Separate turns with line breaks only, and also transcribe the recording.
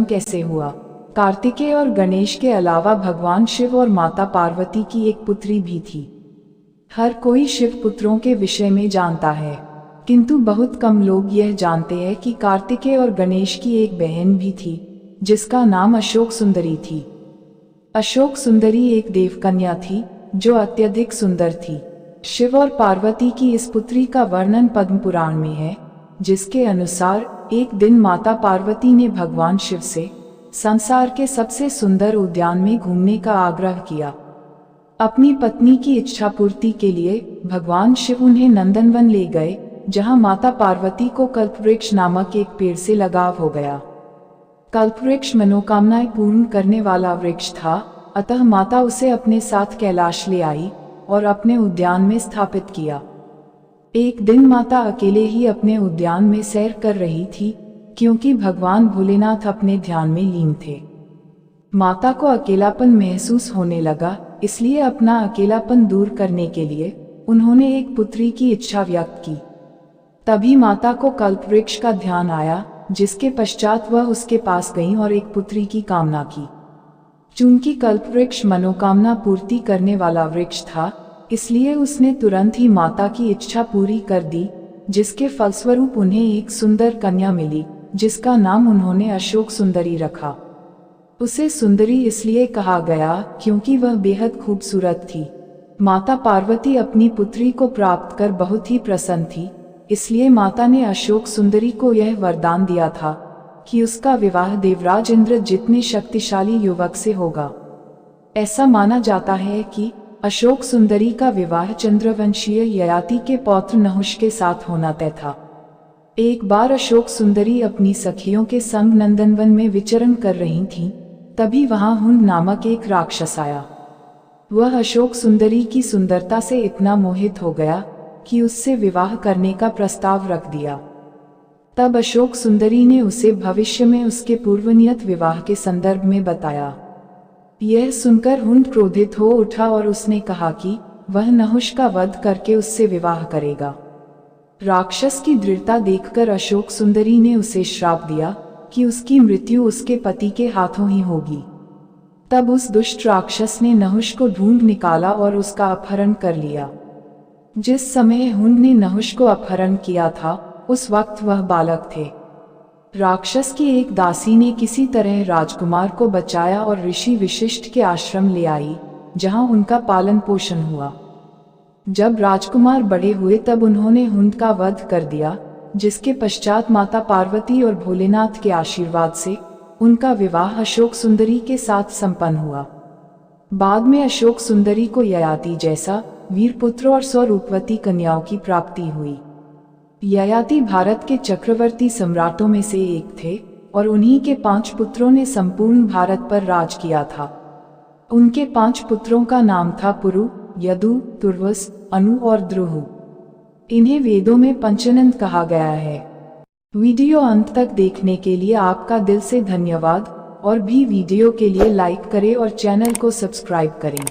कैसे हुआ। कार्तिकेय और गणेश के अलावा भगवान शिव और माता पार्वती की एक पुत्री भी थी। हर कोई शिव पुत्रों के विषय में जानता है, किंतु बहुत कम लोग यह जानते हैं कि कार्तिकेय और गणेश की एक बहन भी थी, जिसका नाम अशोक सुंदरी थी। अशोक सुंदरी एक देवकन्या थी, जो अत्यधिक सुंदर थी। शिव और पार्वती की इस पुत्री का वर्णन पद्म पुराण में है, जिसके अनुसार एक दिन माता पार्वती ने भगवान शिव से संसार के सबसे सुंदर उद्यान में घूमने का आग्रह किया। अपनी पत्नी की इच्छा पूर्ति के लिए भगवान शिव उन्हें नंदनवन ले गए, जहां माता पार्वती को कल्पवृक्ष नामक एक पेड़ से लगाव हो गया। कल्पवृक्ष मनोकामनाएं पूर्ण करने वाला वृक्ष था, अतः माता उसे अपने साथ कैलाश ले आई और अपने उद्यान में स्थापित किया। एक दिन माता अकेले ही अपने उद्यान में सैर कर रही थी, क्योंकि भगवान भोलेनाथ अपने ध्यान में लीन थे। माता को अकेलापन महसूस होने लगा, इसलिए अपना अकेलापन दूर करने के लिए उन्होंने एक पुत्री की इच्छा व्यक्त की। तभी माता को कल्पवृक्ष का ध्यान आया, जिसके पश्चात वह उसके पास गईं और एक पुत्री की कामना की। चूंकि कल्पवृक्ष मनोकामना पूर्ति करने वाला वृक्ष था, इसलिए उसने तुरंत ही माता की इच्छा पूरी कर दी, जिसके फलस्वरूप उन्हें एक सुंदर कन्या मिली, जिसका नाम उन्होंने अशोक सुंदरी रखा। उसे सुंदरी इसलिए कहा गया क्योंकि वह बेहद खूबसूरत थी। माता पार्वती अपनी पुत्री को प्राप्त कर बहुत ही प्रसन्न थी, इसलिए माता ने अशोक सुंदरी को यह वरदान दिया था कि उसका विवाह देवराज इंद्र जितने शक्तिशाली युवक से होगा। ऐसा माना जाता है कि अशोक सुंदरी का विवाह चंद्रवंशीय ययाति के पौत्र नहुष के साथ होना तय था। एक बार अशोक सुंदरी अपनी सखियों के संग नंदनवन में विचरण कर रही थीं, तभी वहां हुंड नामक एक राक्षस आया। वह अशोक सुंदरी की सुंदरता से इतना मोहित हो गया कि उससे विवाह करने का प्रस्ताव रख दिया। तब अशोक सुंदरी ने उसे भविष्य में उसके पूर्वनियत विवाह के संदर्भ में बताया। यह सुनकर हुंड क्रोधित हो उठा और उसने कहा कि वह नहुष का वध करके उससे विवाह करेगा। राक्षस की दृढ़ता देखकर अशोक सुंदरी ने उसे श्राप दिया कि उसकी मृत्यु उसके पति के हाथों ही होगी। तब उस दुष्ट राक्षस ने नहुष को ढूंढ निकाला और उसका अपहरण कर लिया। जिस समय हुंड ने नहुष को अपहरण किया था, उस वक्त वह बालक थे। राक्षस की एक दासी ने किसी तरह राजकुमार को बचाया और ऋषि विशिष्ट के आश्रम ले आई, जहां उनका पालन पोषण हुआ। जब राजकुमार बड़े हुए तब उन्होंने हुंड का वध कर दिया, जिसके पश्चात माता पार्वती और भोलेनाथ के आशीर्वाद से उनका विवाह अशोक सुंदरी के साथ संपन्न हुआ। बाद में अशोक सुंदरी को ययाति जैसा वीरपुत्र और 100 रूपवती कन्याओं की प्राप्ति हुई। ययाति भारत के चक्रवर्ती सम्राटों में से एक थे और उन्हीं के 5 पुत्रों ने संपूर्ण भारत पर राज किया था। उनके 5 पुत्रों का नाम था पुरु, यदु, तुर्वस, अनु और द्रुहु। इन्हें वेदों में पंचनंद कहा गया है। वीडियो अंत तक देखने के लिए आपका दिल से धन्यवाद और भी वीडियो के लिए लाइक करें और चैनल को सब्सक्राइब करें।